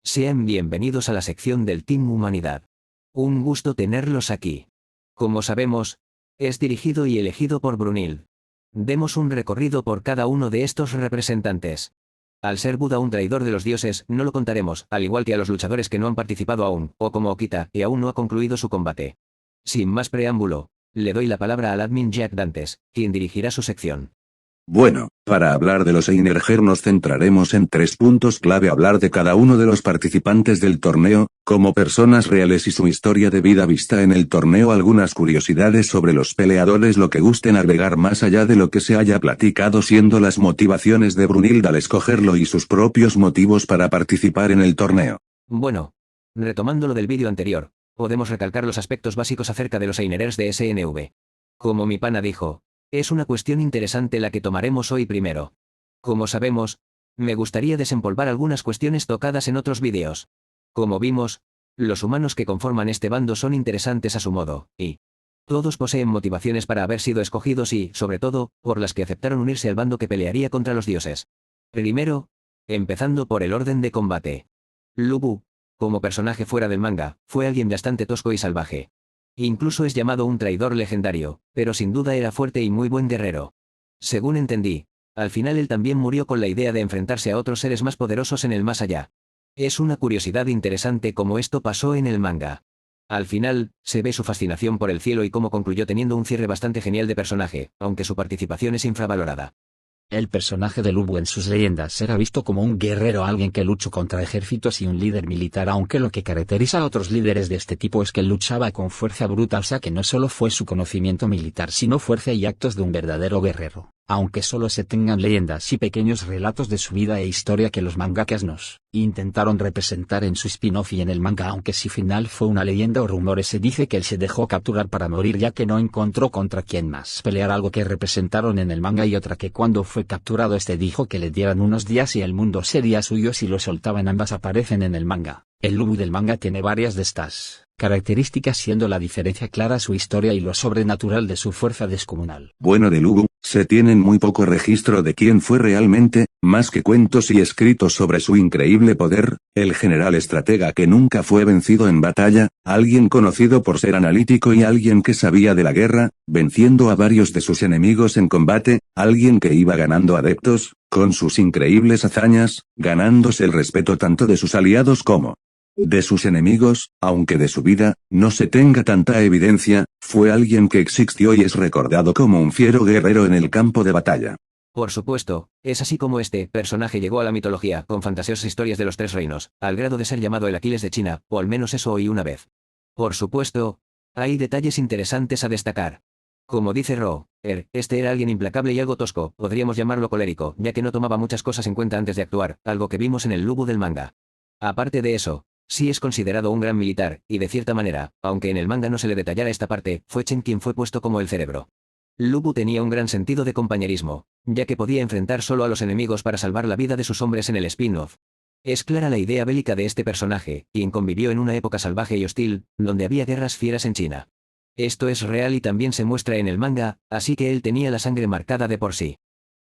Sean bienvenidos a la sección del Team Humanidad. Un gusto tenerlos aquí. Como sabemos, es dirigido y elegido por Brunil. Demos un recorrido por cada uno de estos representantes. Al ser Buda un traidor de los dioses, no lo contaremos, al igual que a los luchadores que no han participado aún, o como Okita, que aún no ha concluido su combate. Sin más preámbulo, le doy la palabra al admin Jack Dantes, quien dirigirá su sección. Bueno, para hablar de los Einerger nos centraremos en 3 puntos clave: hablar de cada uno de los participantes del torneo, como personas reales y su historia de vida vista en el torneo, algunas curiosidades sobre los peleadores, lo que gusten agregar más allá de lo que se haya platicado, siendo las motivaciones de Brunilda al escogerlo y sus propios motivos para participar en el torneo. Bueno, retomando lo del vídeo anterior, podemos recalcar los aspectos básicos acerca de los Einerers de SNV. Como mi pana dijo, es una cuestión interesante la que tomaremos hoy primero. Como sabemos, me gustaría desempolvar algunas cuestiones tocadas en otros vídeos. Como vimos, los humanos que conforman este bando son interesantes a su modo, y todos poseen motivaciones para haber sido escogidos y, sobre todo, por las que aceptaron unirse al bando que pelearía contra los dioses. Primero, empezando por el orden de combate. Lu Bu, como personaje fuera del manga, fue alguien bastante tosco y salvaje. Incluso es llamado un traidor legendario, pero sin duda era fuerte y muy buen guerrero. Según entendí, al final él también murió con la idea de enfrentarse a otros seres más poderosos en el más allá. Es una curiosidad interesante cómo esto pasó en el manga. Al final, se ve su fascinación por el cielo y cómo concluyó teniendo un cierre bastante genial de personaje, aunque su participación es infravalorada. El personaje de Lu Bu en sus leyendas era visto como un guerrero, alguien que luchó contra ejércitos y un líder militar, aunque lo que caracteriza a otros líderes de este tipo es que luchaba con fuerza bruta, o sea que no solo fue su conocimiento militar sino fuerza y actos de un verdadero guerrero. Aunque solo se tengan leyendas y pequeños relatos de su vida e historia que los mangakas nos intentaron representar en su spin-off y en el manga, aunque si final fue una leyenda o rumores, se dice que él se dejó capturar para morir ya que no encontró contra quién más pelear, algo que representaron en el manga, y otra que cuando fue capturado dijo que le dieran unos días y el mundo sería suyo si lo soltaban. Ambas aparecen en el manga. El Lu Bu del manga tiene varias de estas características, siendo la diferencia clara su historia y lo sobrenatural de su fuerza descomunal. Bueno, de Lu Bu se tienen muy poco registro de quién fue realmente, más que cuentos y escritos sobre su increíble poder, el general estratega que nunca fue vencido en batalla, alguien conocido por ser analítico y alguien que sabía de la guerra, venciendo a varios de sus enemigos en combate, alguien que iba ganando adeptos, con sus increíbles hazañas, ganándose el respeto tanto de sus aliados como de sus enemigos, aunque de su vida no se tenga tanta evidencia, fue alguien que existió y es recordado como un fiero guerrero en el campo de batalla. Por supuesto, es así como este personaje llegó a la mitología, con fantasiosas historias de los 3 reinos, al grado de ser llamado el Aquiles de China, o al menos eso oí una vez. Por supuesto, hay detalles interesantes a destacar. Como dice este era alguien implacable y algo tosco, podríamos llamarlo colérico, ya que no tomaba muchas cosas en cuenta antes de actuar, algo que vimos en el Lu Bu del manga. Aparte de eso, sí es considerado un gran militar, y de cierta manera, aunque en el manga no se le detallara esta parte, fue Chen quien fue puesto como el cerebro. Lu Bu tenía un gran sentido de compañerismo, ya que podía enfrentar solo a los enemigos para salvar la vida de sus hombres en el spin-off. Es clara la idea bélica de este personaje, quien convivió en una época salvaje y hostil, donde había guerras fieras en China. Esto es real y también se muestra en el manga, así que él tenía la sangre marcada de por sí.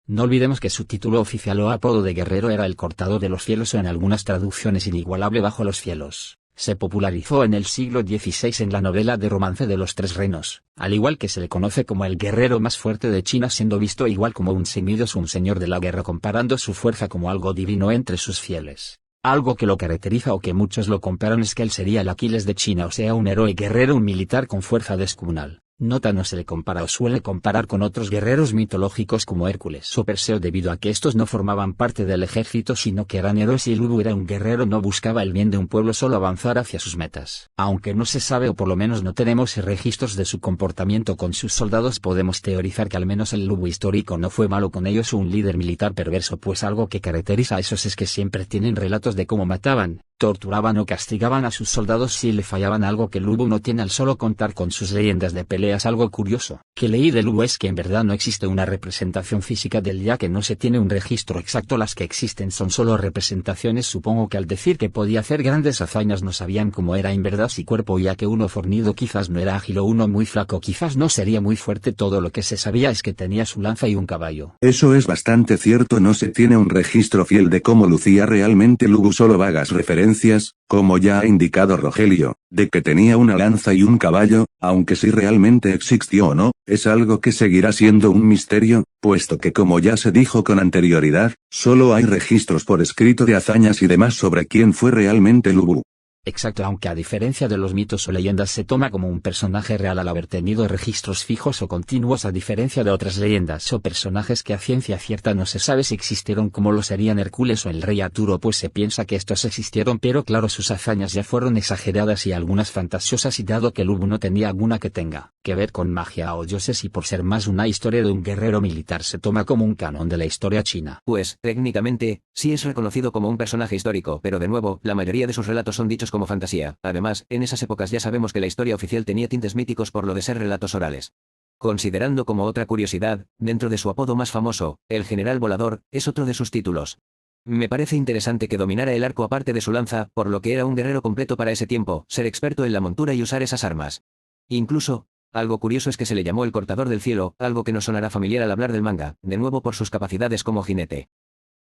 No olvidemos que su título oficial o apodo de guerrero era el cortador de los cielos, o en algunas traducciones inigualable bajo los cielos. Se popularizó en el siglo XVI en la novela de romance de los 3 reinos, al igual que se le conoce como el guerrero más fuerte de China, siendo visto igual como un semidios o un señor de la guerra, comparando su fuerza como algo divino entre sus fieles. Algo que lo caracteriza o que muchos lo comparan es que él sería el Aquiles de China, o sea un héroe guerrero, un militar con fuerza descomunal. Nota: no se le compara o suele comparar con otros guerreros mitológicos como Hércules o Perseo, debido a que estos no formaban parte del ejército sino que eran héroes, y Lu Bu era un guerrero, no buscaba el bien de un pueblo, solo avanzar hacia sus metas. Aunque no se sabe, o por lo menos no tenemos registros de su comportamiento con sus soldados, podemos teorizar que al menos el Lu Bu histórico no fue malo con ellos o un líder militar perverso, pues algo que caracteriza a esos es que siempre tienen relatos de cómo mataban, torturaban o castigaban a sus soldados si le fallaban, algo que Lu Bu no tiene al solo contar con sus leyendas de peleas. Algo curioso que leí de Lu Bu es que en verdad no existe una representación física de él, ya que no se tiene un registro exacto. Las que existen son solo representaciones. Supongo que al decir que podía hacer grandes hazañas no sabían cómo era en verdad su cuerpo, ya que uno fornido quizás no era ágil o uno muy flaco quizás no sería muy fuerte. Todo lo que se sabía es que tenía su lanza y un caballo. Eso es bastante cierto, no se tiene un registro fiel de cómo lucía realmente Lu Bu, solo vagas referencias, como ya ha indicado Rogelio, de que tenía una lanza y un caballo, aunque si realmente existió o no, es algo que seguirá siendo un misterio, puesto que como ya se dijo con anterioridad, solo hay registros por escrito de hazañas y demás sobre quién fue realmente Lu Bu. Exacto, aunque a diferencia de los mitos o leyendas se toma como un personaje real al haber tenido registros fijos o continuos, a diferencia de otras leyendas o personajes que a ciencia cierta no se sabe si existieron, como lo serían Hércules o el rey Arturo, pues se piensa que estos existieron, pero claro, sus hazañas ya fueron exageradas y algunas fantasiosas, y dado que Lu Bu no tenía alguna que tenga que ver con magia o dioses y por ser más una historia de un guerrero militar, se toma como un canon de la historia china. Pues, técnicamente, sí es reconocido como un personaje histórico, pero de nuevo, la mayoría de sus relatos son dichos como fantasía. Además, en esas épocas ya sabemos que la historia oficial tenía tintes míticos por lo de ser relatos orales. Considerando como otra curiosidad, dentro de su apodo más famoso, el General Volador, es otro de sus títulos. Me parece interesante que dominara el arco aparte de su lanza, por lo que era un guerrero completo para ese tiempo, ser experto en la montura y usar esas armas. Incluso, algo curioso es que se le llamó el Cortador del Cielo, algo que nos sonará familiar al hablar del manga, de nuevo por sus capacidades como jinete.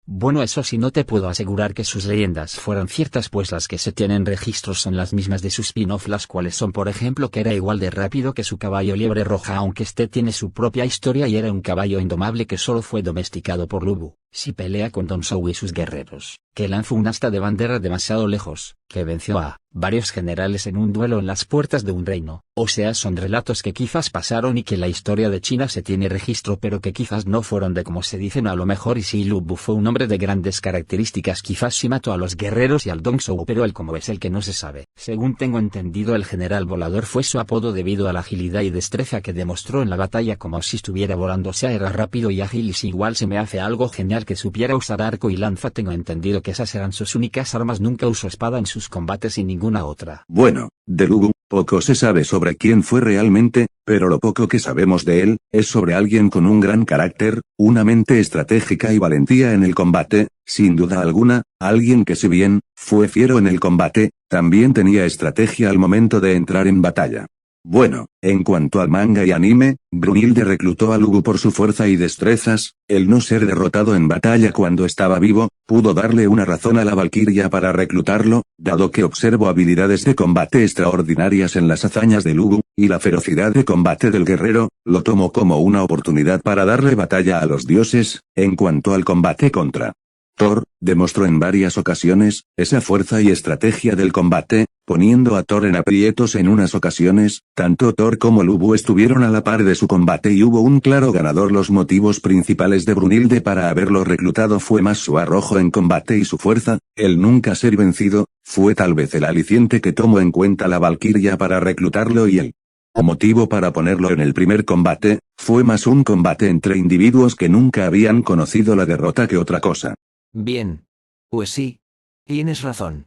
Bueno, eso sí, no te puedo asegurar que sus leyendas fueran ciertas, pues las que se tienen registros son las mismas de su spin-off, las cuales son, por ejemplo, que era igual de rápido que su caballo Liebre Roja, aunque este tiene su propia historia y era un caballo indomable que solo fue domesticado por Lu Bu. Si pelea con Don Zhou y sus guerreros, que lanzó un asta de bandera demasiado lejos, que venció a varios generales en un duelo en las puertas de un reino. O sea, son relatos que quizás pasaron y que la historia de China se tiene registro, pero que quizás no fueron de como se dicen. A lo mejor, y si Lu Bu fue un hombre de grandes características, quizás sí mató a los guerreros y al Don Zhou, pero el cómo es el que no se sabe. Según tengo entendido, el General Volador fue su apodo debido a la agilidad y destreza que demostró en la batalla, como si estuviera volando. O sea, era rápido y ágil, y si igual se me hace algo genial que supiera usar arco y lanza. Tengo entendido que esas eran sus únicas armas, nunca usó espada en sus combates y ninguna otra. Bueno, de Lu Bu, poco se sabe sobre quién fue realmente, pero lo poco que sabemos de él, es sobre alguien con un gran carácter, una mente estratégica y valentía en el combate, sin duda alguna, alguien que si bien fue fiero en el combate, también tenía estrategia al momento de entrar en batalla. Bueno, en cuanto al manga y anime, Brunhilde reclutó a Lu Bu por su fuerza y destrezas. El no ser derrotado en batalla cuando estaba vivo, pudo darle una razón a la valquiria para reclutarlo, dado que observó habilidades de combate extraordinarias en las hazañas de Lu Bu, y la ferocidad de combate del guerrero, lo tomó como una oportunidad para darle batalla a los dioses. En cuanto al combate contra Thor, demostró en varias ocasiones esa fuerza y estrategia del combate, poniendo a Thor en aprietos en unas ocasiones. Tanto Thor como Lu Bu estuvieron a la par de su combate y hubo un claro ganador. Los motivos principales de Brunhilde para haberlo reclutado fue más su arrojo en combate y su fuerza, el nunca ser vencido, fue tal vez el aliciente que tomó en cuenta la valquiria para reclutarlo, y el motivo para ponerlo en el primer combate, fue más un combate entre individuos que nunca habían conocido la derrota que otra cosa. Bien. Pues sí. Tienes razón.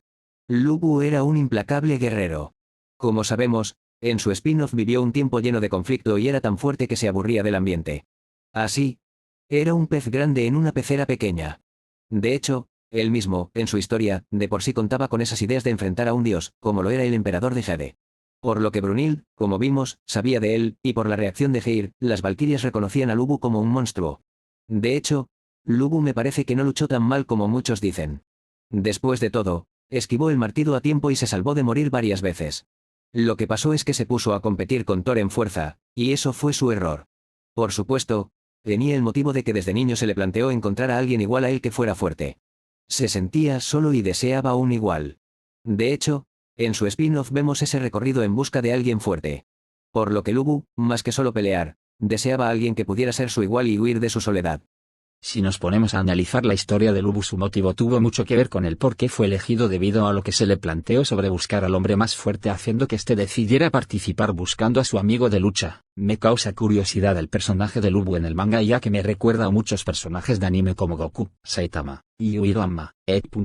Lu Bu era un implacable guerrero. Como sabemos, en su spin-off vivió un tiempo lleno de conflicto y era tan fuerte que se aburría del ambiente. Así, era un pez grande en una pecera pequeña. De hecho, él mismo, en su historia, de por sí contaba con esas ideas de enfrentar a un dios, como lo era el emperador de Jade. Por lo que Brunhilde, como vimos, sabía de él, y por la reacción de Geir, las valquirias reconocían a Lu Bu como un monstruo. De hecho, Lu Bu me parece que no luchó tan mal como muchos dicen. Después de todo, esquivó el martirio a tiempo y se salvó de morir varias veces. Lo que pasó es que se puso a competir con Thor en fuerza, y eso fue su error. Por supuesto, tenía el motivo de que desde niño se le planteó encontrar a alguien igual a él que fuera fuerte. Se sentía solo y deseaba un igual. De hecho, en su spin-off vemos ese recorrido en busca de alguien fuerte. Por lo que Lu Bu, más que solo pelear, deseaba a alguien que pudiera ser su igual y huir de su soledad. Si nos ponemos a analizar la historia de Lu Bu, su motivo tuvo mucho que ver con el por qué fue elegido, debido a lo que se le planteó sobre buscar al hombre más fuerte, haciendo que éste decidiera participar buscando a su amigo de lucha, Me causa curiosidad el personaje de Lubu en el manga ya que me recuerda a muchos personajes de anime como Goku, Saitama, y Yuiroama,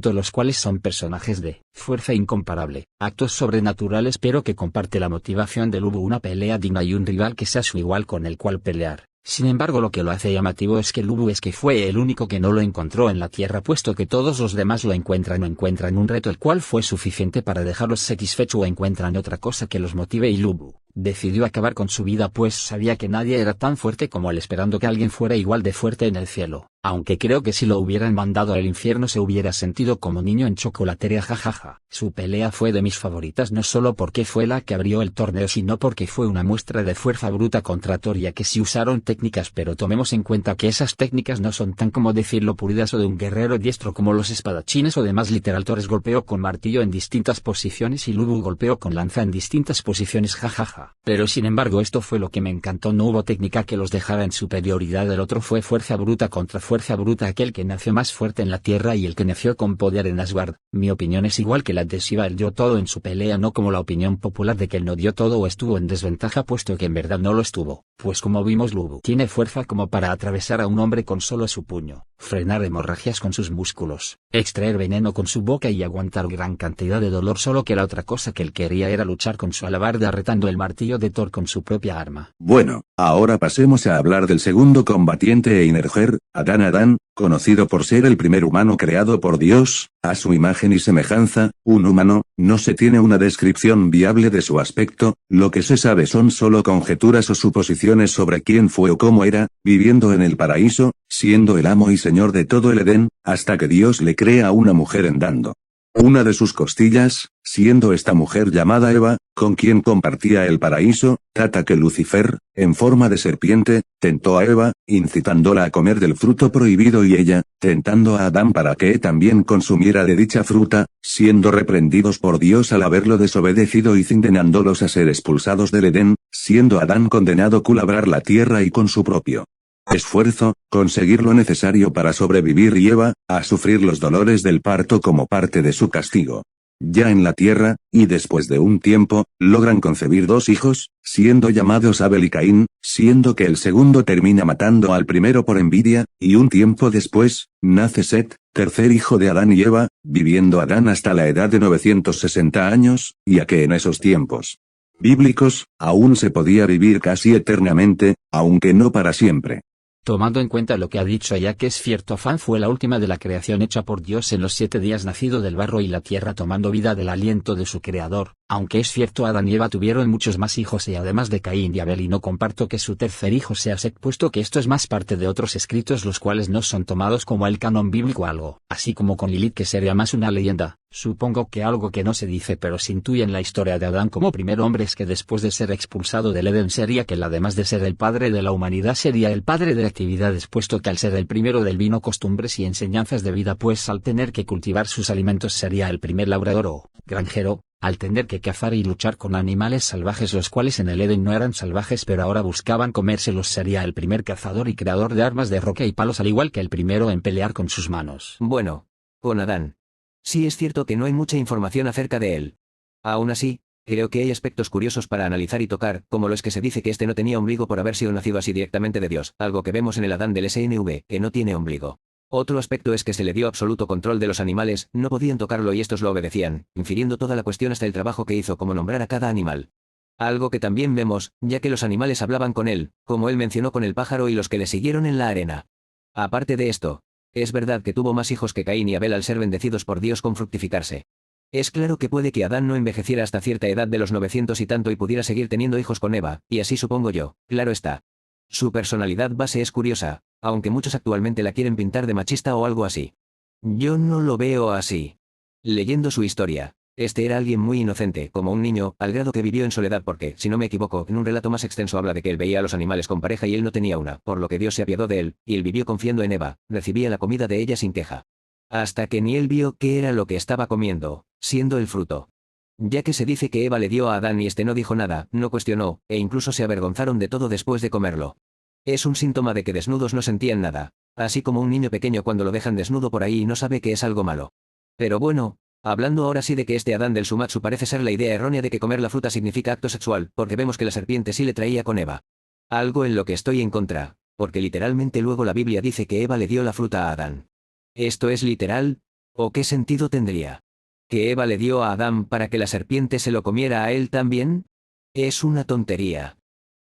los cuales son personajes de fuerza incomparable, actos sobrenaturales pero que comparte la motivación de Lubu, una pelea digna y un rival que sea su igual con el cual pelear. Sin embargo, lo que lo hace llamativo es que Lubu fue el único que no lo encontró en la Tierra, puesto que todos los demás lo encuentran o encuentran un reto el cual fue suficiente para dejarlos satisfechos o encuentran otra cosa que los motive, y Lubu decidió acabar con su vida pues sabía que nadie era tan fuerte como él, esperando que alguien fuera igual de fuerte en el cielo, aunque creo que si lo hubieran mandado al infierno se hubiera sentido como niño en chocolatería, jajaja. Su pelea fue de mis favoritas no solo porque fue la que abrió el torneo sino porque fue una muestra de fuerza bruta contra Thor, ya que sí usaron técnicas, pero tomemos en cuenta que esas técnicas no son tan como decirlo pulidas o de un guerrero diestro como los espadachines o demás. Literal, Thor golpeó con martillo en distintas posiciones y Lubu golpeó con lanza en distintas posiciones, jajaja. Pero sin embargo esto fue lo que me encantó, no hubo técnica que los dejara en superioridad, el otro fue fuerza bruta contra fuerza bruta, aquel que nació más fuerte en la tierra y el que nació con poder en Asgard. Mi opinión es igual que la de Shiva, él dio todo en su pelea, no como la opinión popular de que él no dio todo o estuvo en desventaja, puesto que en verdad no lo estuvo, pues como vimos Lubu tiene fuerza como para atravesar a un hombre con solo su puño, frenar hemorragias con sus músculos, extraer veneno con su boca y aguantar gran cantidad de dolor, solo que la otra cosa que él quería era luchar con su alabarda retando el martillo de Thor con su propia arma. Bueno, ahora pasemos a hablar del segundo combatiente Einerger, Adán, conocido por ser el primer humano creado por Dios, a su imagen y semejanza, un humano. No se tiene una descripción viable de su aspecto, lo que se sabe son solo conjeturas o suposiciones sobre quién fue o cómo era, viviendo en el paraíso, siendo el amo y señor de todo el Edén, hasta que Dios le crea a una mujer en dando una de sus costillas, siendo esta mujer llamada Eva, con quien compartía el paraíso, trata que Lucifer, en forma de serpiente, tentó a Eva, incitándola a comer del fruto prohibido y ella, tentando a Adán para que también consumiera de dicha fruta, siendo reprendidos por Dios al haberlo desobedecido y condenándolos a ser expulsados del Edén, siendo Adán condenado a culabrar la tierra y con su propio esfuerzo, conseguir lo necesario para sobrevivir y Eva, a sufrir los dolores del parto como parte de su castigo. Ya en la tierra, y después de un tiempo, logran concebir dos hijos, siendo llamados Abel y Caín, siendo que el segundo termina matando al primero por envidia, y un tiempo después, nace Set, tercer hijo de Adán y Eva, viviendo Adán hasta la edad de 960 años, ya que en esos tiempos bíblicos, aún se podía vivir casi eternamente, aunque no para siempre. Tomando en cuenta lo que ha dicho ya que es cierto, Afán fue la última de la creación hecha por Dios en los 7 días, nacido del barro y la tierra tomando vida del aliento de su creador, aunque es cierto Adán y Eva tuvieron muchos más hijos y además de Caín y Abel, y no comparto que su tercer hijo sea Set, puesto que esto es más parte de otros escritos los cuales no son tomados como el canon bíblico algo, así como con Lilith que sería más una leyenda. Supongo que algo que no se dice pero se intuye en la historia de Adán como primer hombre es que después de ser expulsado del Edén sería que él, además de ser el padre de la humanidad, sería el padre de actividades, puesto que al ser el primero del vino costumbres y enseñanzas de vida, pues al tener que cultivar sus alimentos sería el primer labrador o granjero, al tener que cazar y luchar con animales salvajes los cuales en el Edén no eran salvajes pero ahora buscaban comérselos, sería el primer cazador y creador de armas de roca y palos, al igual que el primero en pelear con sus manos. Bueno, con Adán. Sí es cierto que no hay mucha información acerca de él. Aún así, creo que hay aspectos curiosos para analizar y tocar, como lo es que se dice que este no tenía ombligo por haber sido nacido así directamente de Dios, algo que vemos en el Adán del SNV, que no tiene ombligo. Otro aspecto es que se le dio absoluto control de los animales, no podían tocarlo y estos lo obedecían, infiriendo toda la cuestión hasta el trabajo que hizo como nombrar a cada animal. Algo que también vemos, ya que los animales hablaban con él, como él mencionó con el pájaro y los que le siguieron en la arena. Aparte de esto, es verdad que tuvo más hijos que Caín y Abel al ser bendecidos por Dios con fructificarse. Es claro que puede que Adán no envejeciera hasta cierta edad de los 900 y tanto y pudiera seguir teniendo hijos con Eva, y así supongo yo, claro está. Su personalidad base es curiosa, aunque muchos actualmente la quieren pintar de machista o algo así. Yo no lo veo así. Leyendo su historia, este era alguien muy inocente, como un niño, al grado que vivió en soledad porque, si no me equivoco, en un relato más extenso habla de que él veía a los animales con pareja y él no tenía una, por lo que Dios se apiadó de él, y él vivió confiando en Eva, recibía la comida de ella sin queja. Hasta que ni él vio qué era lo que estaba comiendo, siendo el fruto. Ya que se dice que Eva le dio a Adán y este no dijo nada, no cuestionó, e incluso se avergonzaron de todo después de comerlo. Es un síntoma de que desnudos no sentían nada, así como un niño pequeño cuando lo dejan desnudo por ahí y no sabe que es algo malo. Pero bueno, hablando ahora sí de que este Adán del Sumatsu parece ser la idea errónea de que comer la fruta significa acto sexual, porque vemos que la serpiente sí le traía con Eva. Algo en lo que estoy en contra, porque literalmente luego la Biblia dice que Eva le dio la fruta a Adán. ¿Esto es literal? ¿O qué sentido tendría? ¿Que Eva le dio a Adán para que la serpiente se lo comiera a él también? Es una tontería.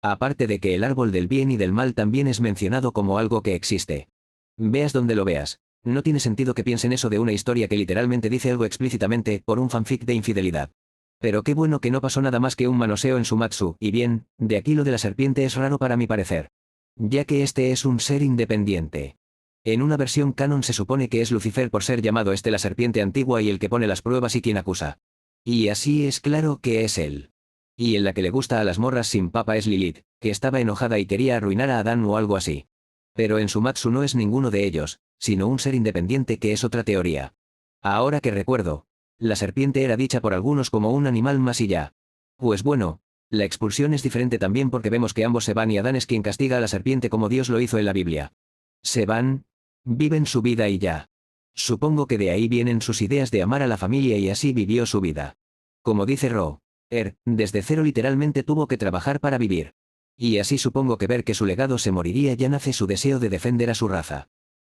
Aparte de que el árbol del bien y del mal también es mencionado como algo que existe. Veas donde lo veas, no tiene sentido que piensen eso de una historia que literalmente dice algo explícitamente por un fanfic de infidelidad. Pero qué bueno que no pasó nada más que un manoseo en Sumatsu, y bien, de aquí lo de la serpiente es raro para mi parecer. Ya que este es un ser independiente. En una versión canon se supone que es Lucifer por ser llamado la serpiente antigua y el que pone las pruebas y quien acusa. Y así es claro que es él. Y en la que le gusta a las morras sin papa es Lilith, que estaba enojada y quería arruinar a Adán o algo así. Pero en Sumatsu no es ninguno de ellos, sino un ser independiente que es otra teoría. Ahora que recuerdo, la serpiente era dicha por algunos como un animal más y ya. Pues bueno, la expulsión es diferente también porque vemos que ambos se van y Adán es quien castiga a la serpiente como Dios lo hizo en la Biblia. Se van, viven su vida y ya. Supongo que de ahí vienen sus ideas de amar a la familia y así vivió su vida. Como dice Ro, desde cero literalmente tuvo que trabajar para vivir. Y así supongo que ver que su legado se moriría ya nace su deseo de defender a su raza.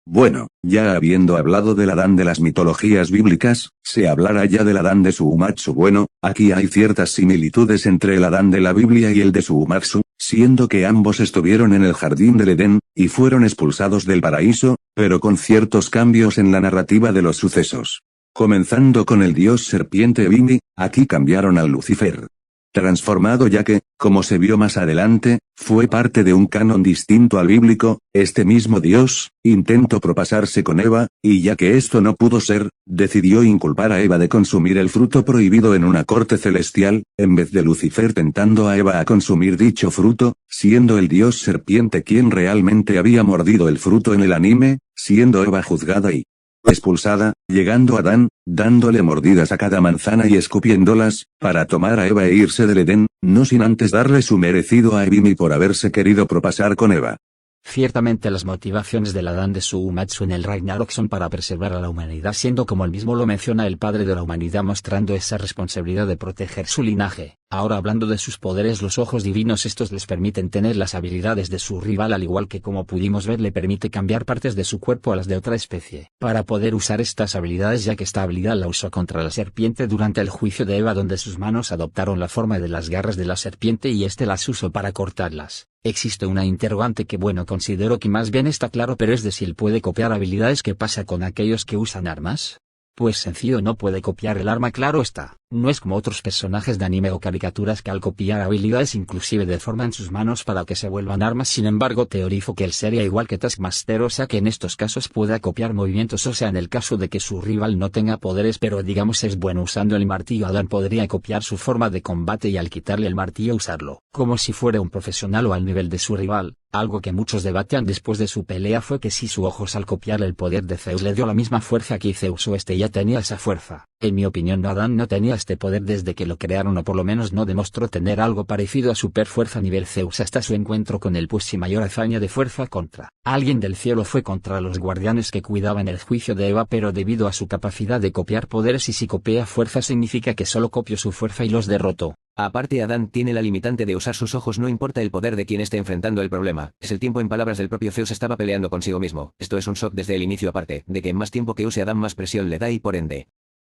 Bueno, ya habiendo hablado del Adán de las mitologías bíblicas, se hablará ya del Adán de Suumatsu. Bueno, aquí hay ciertas similitudes entre el Adán de la Biblia y el de Suumatsu, siendo que ambos estuvieron en el jardín del Edén, y fueron expulsados del paraíso, pero con ciertos cambios en la narrativa de los sucesos. Comenzando con el dios serpiente Bimbi, aquí cambiaron al Lucifer. Transformado ya que, como se vio más adelante, fue parte de un canon distinto al bíblico, este mismo Dios, intentó propasarse con Eva, y ya que esto no pudo ser, decidió inculpar a Eva de consumir el fruto prohibido en una corte celestial, en vez de Lucifer tentando a Eva a consumir dicho fruto, siendo el dios serpiente quien realmente había mordido el fruto en el anime, siendo Eva juzgada y expulsada, llegando Adán, dándole mordidas a cada manzana y escupiéndolas, para tomar a Eva e irse del Edén, no sin antes darle su merecido a Ebimi por haberse querido propasar con Eva. Ciertamente las motivaciones del Adán de Suumatsu en el Ragnarok son para preservar a la humanidad, siendo como el mismo lo menciona el padre de la humanidad, mostrando esa responsabilidad de proteger su linaje. Ahora hablando de sus poderes, los ojos divinos, estos les permiten tener las habilidades de su rival, al igual que como pudimos ver le permite cambiar partes de su cuerpo a las de otra especie, para poder usar estas habilidades, ya que esta habilidad la usó contra la serpiente durante el juicio de Eva, donde sus manos adoptaron la forma de las garras de la serpiente y este las usó para cortarlas. Existe una interrogante que considero que más bien está claro, pero es de si él puede copiar habilidades. ¿Qué pasa con aquellos que usan armas? Pues sencillo, no puede copiar el arma, claro está. No es como otros personajes de anime o caricaturas que al copiar habilidades inclusive deforman sus manos para que se vuelvan armas. Sin embargo, teorizo que él sería igual que Taskmaster, o sea que en estos casos pueda copiar movimientos, o sea en el caso de que su rival no tenga poderes pero digamos es bueno usando el martillo, Adán podría copiar su forma de combate y al quitarle el martillo usarlo, como si fuera un profesional o al nivel de su rival. Algo que muchos debatían después de su pelea fue que si su ojos al copiar el poder de Zeus le dio la misma fuerza que Zeus, o ya tenía esa fuerza. En mi opinión Adán no tenía este poder desde que lo crearon, o por lo menos no demostró tener algo parecido a super fuerza nivel Zeus hasta su encuentro con él, pues si mayor hazaña de fuerza contra alguien del cielo fue contra los guardianes que cuidaban el juicio de Eva, pero debido a su capacidad de copiar poderes, y si copia fuerza significa que solo copió su fuerza y los derrotó. Aparte Adán tiene la limitante de usar sus ojos, no importa el poder de quien esté enfrentando el problema, es el tiempo. En palabras del propio Zeus, estaba peleando consigo mismo. Esto es un shock desde el inicio, aparte de que más tiempo que use Adán más presión le da y por ende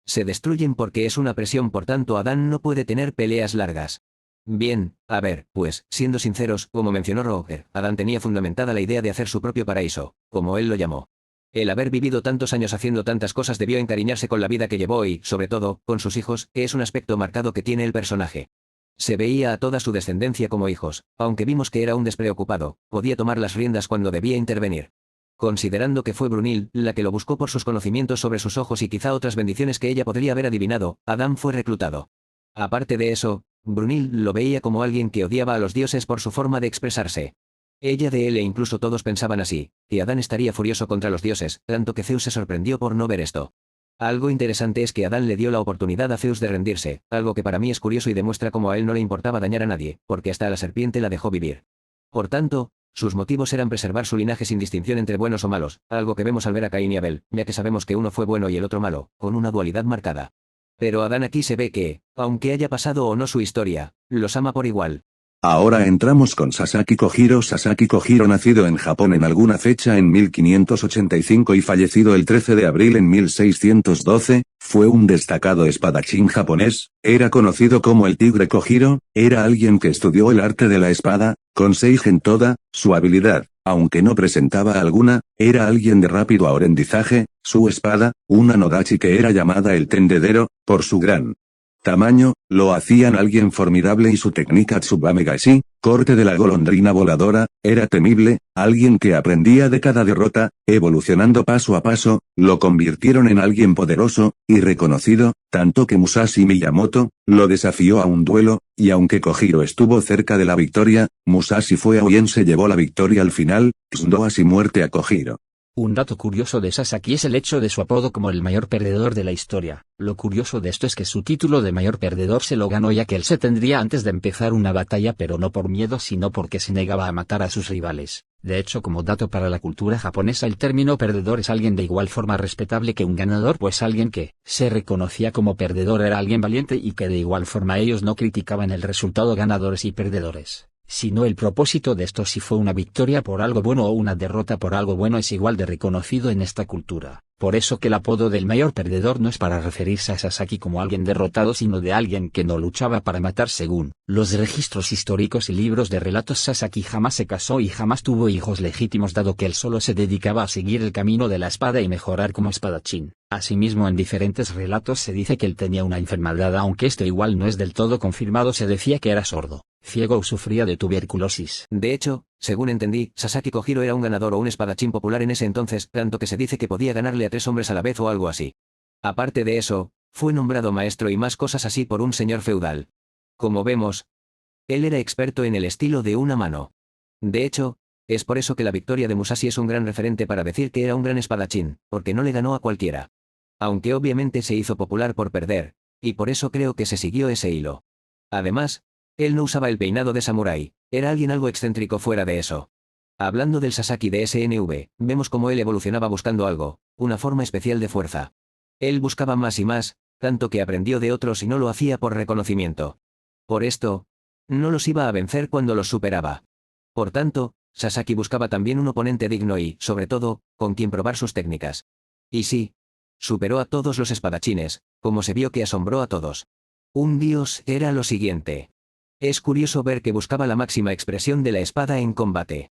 se destruyen porque es una presión, por tanto Adán no puede tener peleas largas. Bien, a ver, pues, siendo sinceros, como mencionó Roger, Adán tenía fundamentada la idea de hacer su propio paraíso, como él lo llamó. El haber vivido tantos años haciendo tantas cosas debió encariñarse con la vida que llevó y, sobre todo, con sus hijos, que es un aspecto marcado que tiene el personaje. Se veía a toda su descendencia como hijos, aunque vimos que era un despreocupado, podía tomar las riendas cuando debía intervenir. Considerando que fue Brunil la que lo buscó por sus conocimientos sobre sus ojos y quizá otras bendiciones que ella podría haber adivinado, Adán fue reclutado. Aparte de eso, Brunil lo veía como alguien que odiaba a los dioses por su forma de expresarse. Ella de él e incluso todos pensaban así, que Adán estaría furioso contra los dioses, tanto que Zeus se sorprendió por no ver esto. Algo interesante es que Adán le dio la oportunidad a Zeus de rendirse, algo que para mí es curioso y demuestra cómo a él no le importaba dañar a nadie, porque hasta a la serpiente la dejó vivir. Por tanto, sus motivos eran preservar su linaje sin distinción entre buenos o malos, algo que vemos al ver a Caín y Abel, ya que sabemos que uno fue bueno y el otro malo, con una dualidad marcada. Pero Adán aquí se ve que, aunque haya pasado o no su historia, los ama por igual. Ahora entramos con Sasaki Kojiro. Sasaki Kojiro, nacido en Japón en alguna fecha en 1585 y fallecido el 13 de abril en 1612, fue un destacado espadachín japonés. Era conocido como el Tigre Kojiro. Era alguien que estudió el arte de la espada, con Seigen toda su habilidad. Aunque no presentaba alguna, era alguien de rápido aprendizaje. Su espada, una Nodachi que era llamada el tendedero, por su gran tamaño, lo hacían alguien formidable, y su técnica Tsubame Gaeshi, corte de la golondrina voladora, era temible. Alguien que aprendía de cada derrota, evolucionando paso a paso, lo convirtieron en alguien poderoso y reconocido, tanto que Musashi Miyamoto lo desafió a un duelo, y aunque Kojiro estuvo cerca de la victoria, Musashi fue a quien se llevó la victoria al final, dando así muerte a Kojiro. Un dato curioso de Sasaki es el hecho de su apodo como el mayor perdedor de la historia. Lo curioso de esto es que su título de mayor perdedor se lo ganó ya que él se tendría antes de empezar una batalla, pero no por miedo sino porque se negaba a matar a sus rivales. De hecho, como dato para la cultura japonesa, el término perdedor es alguien de igual forma respetable que un ganador, pues alguien que se reconocía como perdedor era alguien valiente y que de igual forma ellos no criticaban el resultado ganadores y perdedores, sino el propósito de esto. Si fue una victoria por algo bueno o una derrota por algo bueno es igual de reconocido en esta cultura. Por eso que el apodo del mayor perdedor no es para referirse a Sasaki como alguien derrotado sino de alguien que no luchaba para matar. Según los registros históricos y libros de relatos, Sasaki jamás se casó y jamás tuvo hijos legítimos, dado que él solo se dedicaba a seguir el camino de la espada y mejorar como espadachín. Asimismo, en diferentes relatos se dice que él tenía una enfermedad, aunque esto igual no es del todo confirmado. Se decía que era sordo, ciego o sufría de tuberculosis. De hecho, según entendí, Sasaki Kojiro era un ganador o un espadachín popular en ese entonces, tanto que se dice que podía ganarle a 3 hombres a la vez o algo así. Aparte de eso, fue nombrado maestro y más cosas así por un señor feudal. Como vemos, él era experto en el estilo de una mano. De hecho, es por eso que la victoria de Musashi es un gran referente para decir que era un gran espadachín, porque no le ganó a cualquiera. Aunque obviamente se hizo popular por perder, y por eso creo que se siguió ese hilo. Además, él no usaba el peinado de samurái, era alguien algo excéntrico fuera de eso. Hablando del Sasaki de SNV, vemos cómo él evolucionaba buscando algo, una forma especial de fuerza. Él buscaba más y más, tanto que aprendió de otros y no lo hacía por reconocimiento. Por esto, no los iba a vencer cuando los superaba. Por tanto, Sasaki buscaba también un oponente digno y, sobre todo, con quien probar sus técnicas. Y sí, superó a todos los espadachines, como se vio que asombró a todos. Un dios era lo siguiente. Es curioso ver que buscaba la máxima expresión de la espada en combate.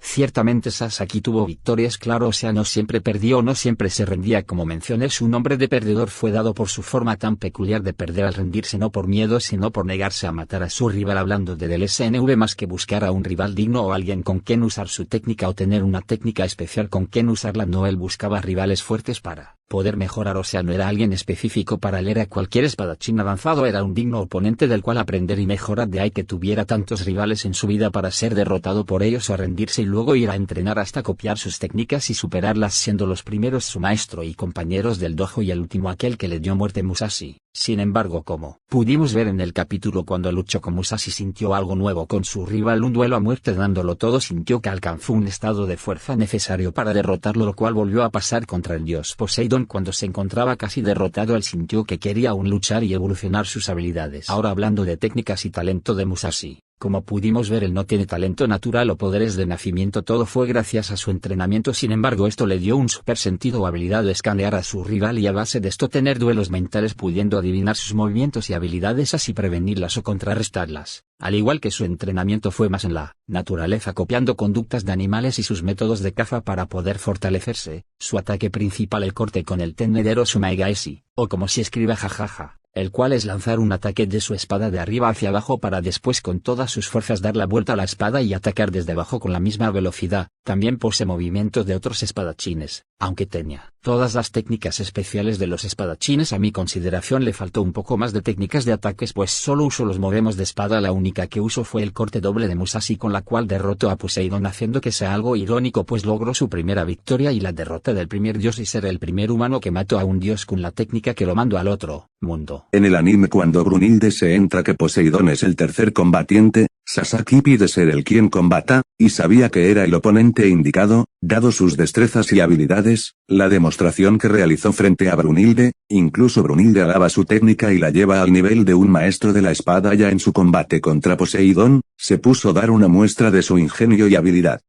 Ciertamente Sasaki tuvo victorias, claro, o sea, no siempre perdió, no siempre se rendía. Como mencioné, su nombre de perdedor fue dado por su forma tan peculiar de perder al rendirse, no por miedo sino por negarse a matar a su rival. Hablando del SNV, más que buscar a un rival digno o alguien con quien usar su técnica o tener una técnica especial con quien usarla, no, él buscaba rivales fuertes para poder mejorar, o sea, no era alguien específico para él, era cualquier espadachín avanzado, era un digno oponente del cual aprender y mejorar. De ahí que tuviera tantos rivales en su vida para ser derrotado por ellos o rendirse y luego ir a entrenar hasta copiar sus técnicas y superarlas, siendo los primeros su maestro y compañeros del dojo y el último aquel que le dio muerte, Musashi. Sin embargo, como pudimos ver en el capítulo, cuando luchó con Musashi sintió algo nuevo con su rival, un duelo a muerte dándolo todo, sintió que alcanzó un estado de fuerza necesario para derrotarlo, lo cual volvió a pasar contra el dios Poseidón. Cuando se encontraba casi derrotado, él sintió que quería aún luchar y evolucionar sus habilidades. Ahora, hablando de técnicas y talento de Musashi, como pudimos ver, él no tiene talento natural o poderes de nacimiento, todo fue gracias a su entrenamiento. Sin embargo, esto le dio un super sentido o habilidad de escanear a su rival y a base de esto tener duelos mentales, pudiendo adivinar sus movimientos y habilidades, así prevenirlas o contrarrestarlas. Al igual que su entrenamiento fue más en la naturaleza, copiando conductas de animales y sus métodos de caza para poder fortalecerse. Su ataque principal, el corte con el tendedero Sumaegaeshi, o como se escribe jajaja, el cual es lanzar un ataque de su espada de arriba hacia abajo para después con todas sus fuerzas dar la vuelta a la espada y atacar desde abajo con la misma velocidad. También posee movimientos de otros espadachines, aunque tenía todas las técnicas especiales de los espadachines. A mi consideración le faltó un poco más de técnicas de ataques, pues solo usó los movemos de espada. La única que usó fue el corte doble de Musashi, con la cual derrotó a Poseidón, haciendo que sea algo irónico, pues logró su primera victoria y la derrota del primer dios y ser el primer humano que mató a un dios con la técnica que lo mandó al otro mundo. En el anime cuando Brunilde se entra que Poseidón es el tercer combatiente, Sasaki pide ser el quien combata, y sabía que era el oponente indicado, dado sus destrezas y habilidades, la demostración que realizó frente a Brunilde, incluso Brunilde alaba su técnica y la lleva al nivel de un maestro de la espada ya en su combate contra Poseidón, se puso a dar una muestra de su ingenio y habilidad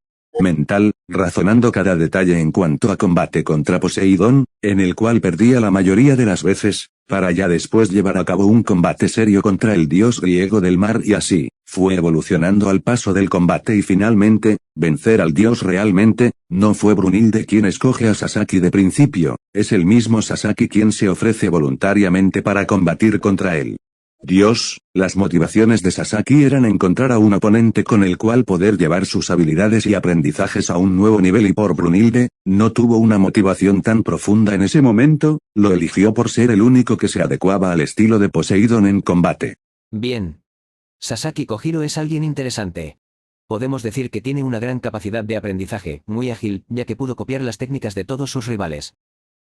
mental, razonando cada detalle en cuanto a combate contra Poseidón, en el cual perdía la mayoría de las veces, para ya después llevar a cabo un combate serio contra el dios griego del mar y así, fue evolucionando al paso del combate y finalmente, vencer al dios realmente, no fue Brunilde quien escoge a Sasaki de principio, es el mismo Sasaki quien se ofrece voluntariamente para combatir contra él. Dios, las motivaciones de Sasaki eran encontrar a un oponente con el cual poder llevar sus habilidades y aprendizajes a un nuevo nivel y por Brunilde, no tuvo una motivación tan profunda en ese momento, lo eligió por ser el único que se adecuaba al estilo de Poseidón en combate. Bien. Sasaki Kojiro es alguien interesante. Podemos decir que tiene una gran capacidad de aprendizaje, muy ágil, ya que pudo copiar las técnicas de todos sus rivales.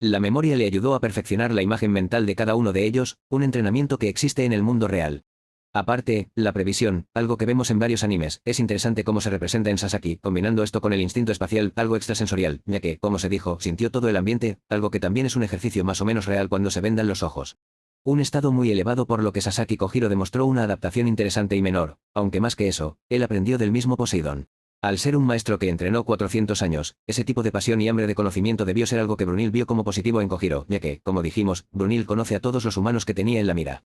La memoria le ayudó a perfeccionar la imagen mental de cada uno de ellos, un entrenamiento que existe en el mundo real. Aparte, la previsión, algo que vemos en varios animes, es interesante cómo se representa en Sasaki, combinando esto con el instinto espacial, algo extrasensorial, ya que, como se dijo, sintió todo el ambiente, algo que también es un ejercicio más o menos real cuando se vendan los ojos. Un estado muy elevado por lo que Sasaki Kojiro demostró una adaptación interesante y menor, aunque más que eso, él aprendió del mismo Poseidón. Al ser un maestro que entrenó 400 años, ese tipo de pasión y hambre de conocimiento debió ser algo que Brunil vio como positivo en Kojiro, ya que, como dijimos, Brunil conoce a todos los humanos que tenía en la mira.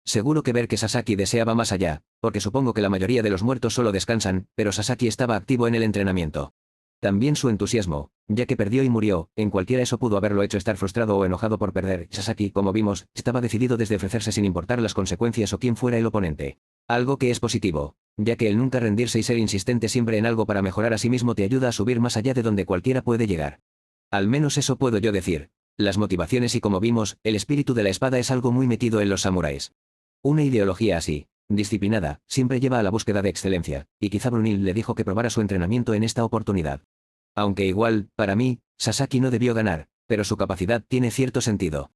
Seguro que ver que Sasaki deseaba más allá, porque supongo que la mayoría de los muertos solo descansan, pero Sasaki estaba activo en el entrenamiento. También su entusiasmo, ya que perdió y murió, en cualquiera eso pudo haberlo hecho estar frustrado o enojado por perder. Sasaki, como vimos, estaba decidido desde ofrecerse sin importar las consecuencias o quién fuera el oponente. Algo que es positivo, ya que el nunca rendirse y ser insistente siempre en algo para mejorar a sí mismo te ayuda a subir más allá de donde cualquiera puede llegar. Al menos eso puedo yo decir. Las motivaciones y como vimos, el espíritu de la espada es algo muy metido en los samuráis. Una ideología así, disciplinada, siempre lleva a la búsqueda de excelencia, y quizá Brunil le dijo que probara su entrenamiento en esta oportunidad. Aunque igual, para mí, Sasaki no debió ganar, pero su capacidad tiene cierto sentido.